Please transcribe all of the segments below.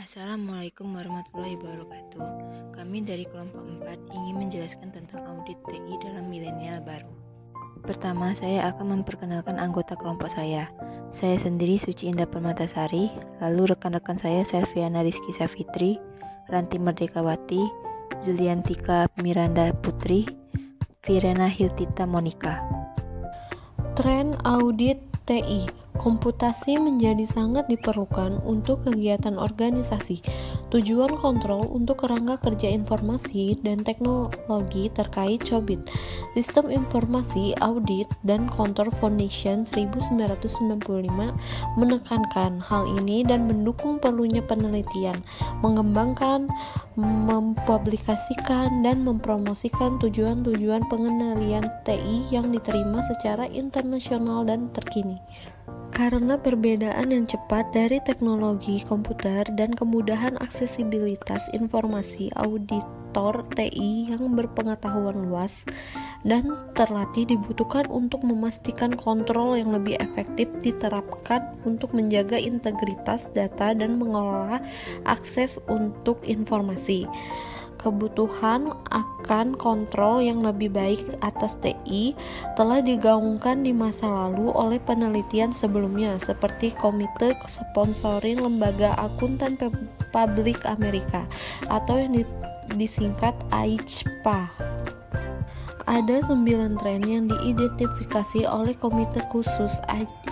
Assalamualaikum warahmatullahi wabarakatuh. Kami dari kelompok 4 ingin menjelaskan tentang audit TI dalam milenial baru. Pertama, saya akan memperkenalkan anggota kelompok saya. Saya sendiri Suci Indah Permatasari, lalu rekan-rekan saya Selviana Rizky Safitri, Ranti Merdekawati, Zuliantika Miranda Putri, Virena Hiltita Monika. Tren audit TI, komputasi menjadi sangat diperlukan untuk kegiatan organisasi. Tujuan kontrol untuk kerangka kerja informasi dan teknologi terkait COBIT. Sistem Informasi Audit dan Control Foundation 1995 menekankan hal ini dan mendukung perlunya penelitian, mengembangkan, mempublikasikan, dan mempromosikan tujuan-tujuan pengendalian TI yang diterima secara internasional dan terkini. Karena perbedaan yang cepat dari teknologi komputer dan kemudahan aksesibilitas informasi, auditor TI yang berpengetahuan luas dan terlatih dibutuhkan untuk memastikan kontrol yang lebih efektif diterapkan untuk menjaga integritas data dan mengelola akses untuk informasi. Kebutuhan akan kontrol yang lebih baik atas TI telah digaungkan di masa lalu oleh penelitian sebelumnya seperti Komite Sponsoring Lembaga Akuntan Publik Amerika atau yang disingkat AICPA. Ada 9 tren yang diidentifikasi oleh Komite Khusus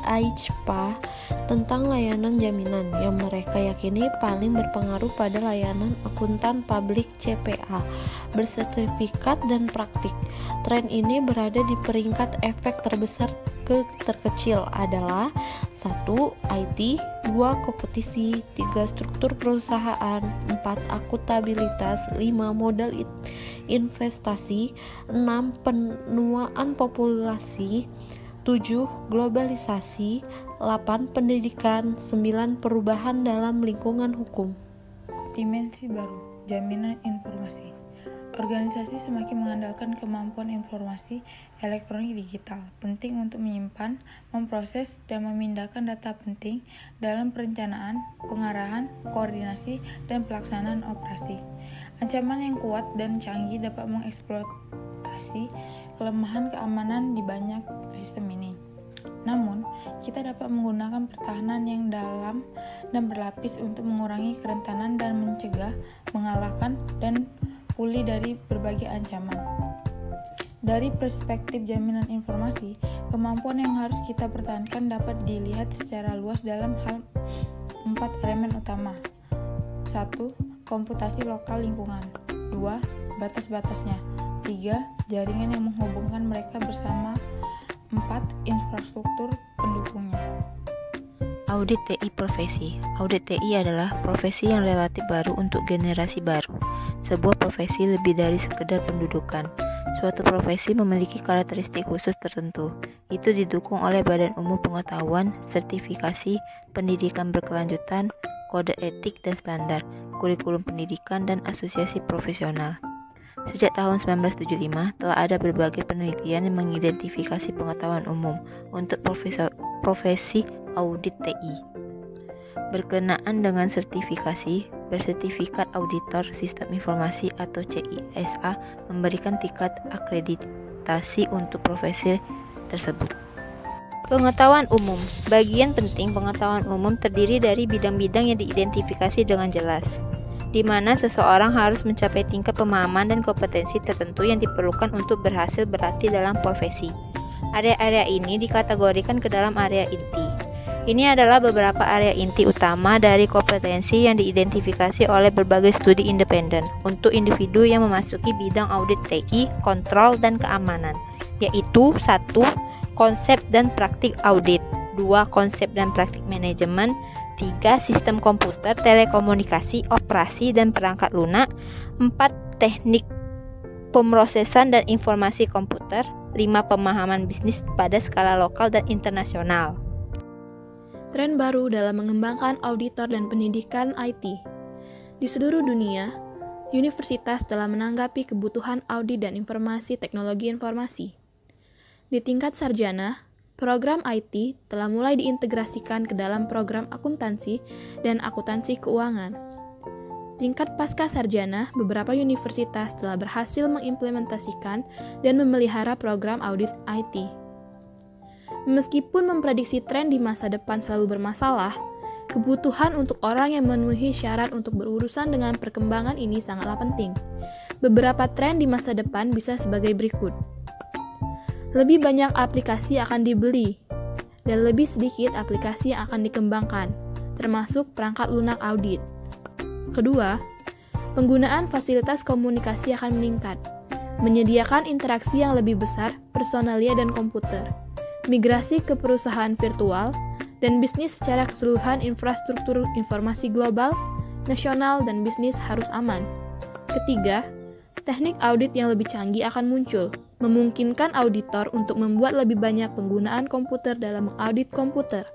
AICPA tentang layanan jaminan yang mereka yakini paling berpengaruh pada layanan akuntan publik CPA bersertifikat dan praktik. Tren ini berada di peringkat efek terbesar ke terkecil adalah 1. IT, 2. Kompetisi, 3. Struktur perusahaan, 4. Akuntabilitas, 5. Modal investasi, 6. Penuaan populasi, 7. Globalisasi, 8. Pendidikan, 9. Perubahan dalam lingkungan hukum. Dimensi baru, jaminan informasi. Organisasi semakin mengandalkan kemampuan informasi elektronik digital, penting untuk menyimpan, memproses, dan memindahkan data penting dalam perencanaan, pengarahan, koordinasi, dan pelaksanaan operasi. Ancaman yang kuat dan canggih dapat mengeksploitasi kelemahan keamanan di banyak sistem ini. Namun, kita dapat menggunakan pertahanan yang dalam dan berlapis untuk mengurangi kerentanan dan mencegah, mengalahkan, dan pulih dari berbagai ancaman. Dari perspektif jaminan informasi, kemampuan yang harus kita pertahankan dapat dilihat secara luas dalam hal 4 elemen utama. 1. Komputasi lokal lingkungan. 2. Batas-batasnya. 3. Jaringan yang menghubungkan mereka bersama. 4. Infrastruktur pendukungnya. Audit TI profesi. Audit TI adalah profesi yang relatif baru untuk generasi baru. Sebuah profesi lebih dari sekedar pendudukan. Suatu profesi memiliki karakteristik khusus tertentu. Itu didukung oleh Badan Umum Pengetahuan, sertifikasi, pendidikan berkelanjutan, kode etik dan standar, kurikulum pendidikan, dan asosiasi profesional. Sejak tahun 1975, telah ada berbagai penelitian yang mengidentifikasi pengetahuan umum untuk profesi audit TI. Berkenaan dengan sertifikasi, bersertifikat auditor sistem informasi atau CISA memberikan tingkat akreditasi untuk profesi tersebut. Pengetahuan umum. Bagian penting pengetahuan umum terdiri dari bidang-bidang yang diidentifikasi dengan jelas, di mana seseorang harus mencapai tingkat pemahaman dan kompetensi tertentu yang diperlukan untuk berhasil berlatih dalam profesi. Area-area ini dikategorikan ke dalam area inti. Ini adalah beberapa area inti utama dari kompetensi yang diidentifikasi oleh berbagai studi independen untuk individu yang memasuki bidang audit TI, kontrol, dan keamanan, yaitu 1. Konsep dan praktik audit, 2. Konsep dan praktik manajemen, 3. Sistem komputer, telekomunikasi, operasi, dan perangkat lunak, 4. Teknik pemrosesan dan informasi komputer, 5. Pemahaman bisnis pada skala lokal dan internasional. Tren baru dalam mengembangkan auditor dan pendidikan IT. Di seluruh dunia, universitas telah menanggapi kebutuhan audit dan informasi teknologi informasi. Di tingkat sarjana, program IT telah mulai diintegrasikan ke dalam program akuntansi dan akuntansi keuangan. tingkat pasca sarjana, beberapa universitas telah berhasil mengimplementasikan dan memelihara program audit IT. Meskipun memprediksi tren di masa depan selalu bermasalah, kebutuhan untuk orang yang memenuhi syarat untuk berurusan dengan perkembangan ini sangatlah penting. Beberapa tren di masa depan bisa sebagai berikut. Lebih banyak aplikasi akan dibeli, dan lebih sedikit aplikasi yang akan dikembangkan, termasuk perangkat lunak audit. Kedua, penggunaan fasilitas komunikasi akan meningkat, menyediakan interaksi yang lebih besar personalia dan komputer, migrasi ke perusahaan virtual, dan bisnis secara keseluruhan infrastruktur informasi global, nasional, dan bisnis harus aman. Ketiga, teknik audit yang lebih canggih akan muncul, memungkinkan auditor untuk membuat lebih banyak penggunaan komputer dalam mengaudit komputer.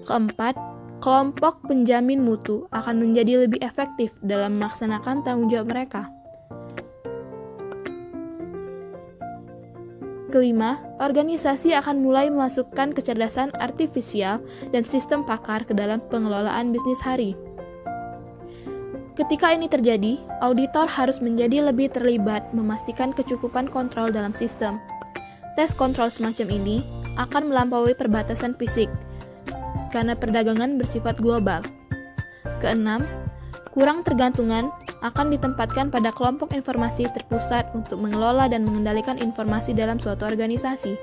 Keempat, kelompok penjamin mutu akan menjadi lebih efektif dalam melaksanakan tanggung jawab mereka. Kelima, organisasi akan mulai memasukkan kecerdasan artifisial dan sistem pakar ke dalam pengelolaan bisnis hari. Ketika ini terjadi, auditor harus menjadi lebih terlibat memastikan kecukupan kontrol dalam sistem. Tes kontrol semacam ini akan melampaui perbatasan fisik, karena perdagangan bersifat global. Keenam, kurang tergantungan akan ditempatkan pada kelompok informasi terpusat untuk mengelola dan mengendalikan informasi dalam suatu organisasi.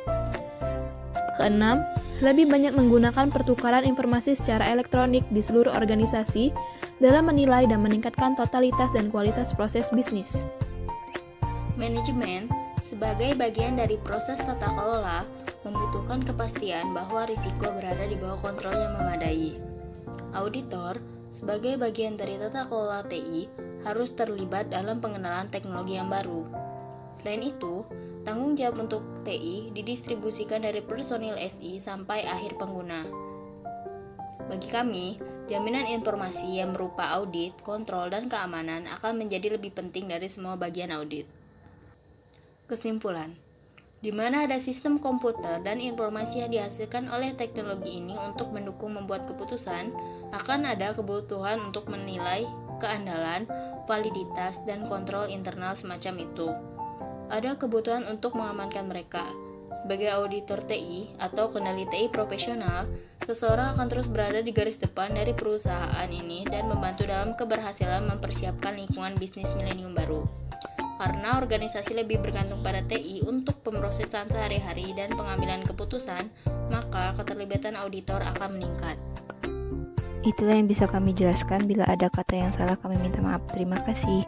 Keenam, lebih banyak menggunakan pertukaran informasi secara elektronik di seluruh organisasi dalam menilai dan meningkatkan totalitas dan kualitas proses bisnis. Manajemen, sebagai bagian dari proses tata kelola, membutuhkan kepastian bahwa risiko berada di bawah kontrol yang memadai. Auditor, sebagai bagian dari tata kelola TI, harus terlibat dalam pengenalan teknologi yang baru. Selain itu, tanggung jawab untuk TI didistribusikan dari personil SI sampai akhir pengguna. Bagi kami, jaminan informasi yang berupa audit, kontrol, dan keamanan akan menjadi lebih penting dari semua bagian audit. Kesimpulan, di mana ada sistem komputer dan informasi yang dihasilkan oleh teknologi ini untuk mendukung membuat keputusan, akan ada kebutuhan untuk menilai keandalan, validitas, dan kontrol internal semacam itu. Ada kebutuhan untuk mengamankan mereka. Sebagai auditor TI atau kendali TI profesional, seseorang akan terus berada di garis depan dari perusahaan ini dan membantu dalam keberhasilan mempersiapkan lingkungan bisnis milenium baru. Karena organisasi lebih bergantung pada TI untuk pemrosesan sehari-hari dan pengambilan keputusan, maka keterlibatan auditor akan meningkat. Itulah yang bisa kami jelaskan. Bila ada kata yang salah, kami minta maaf. Terima kasih.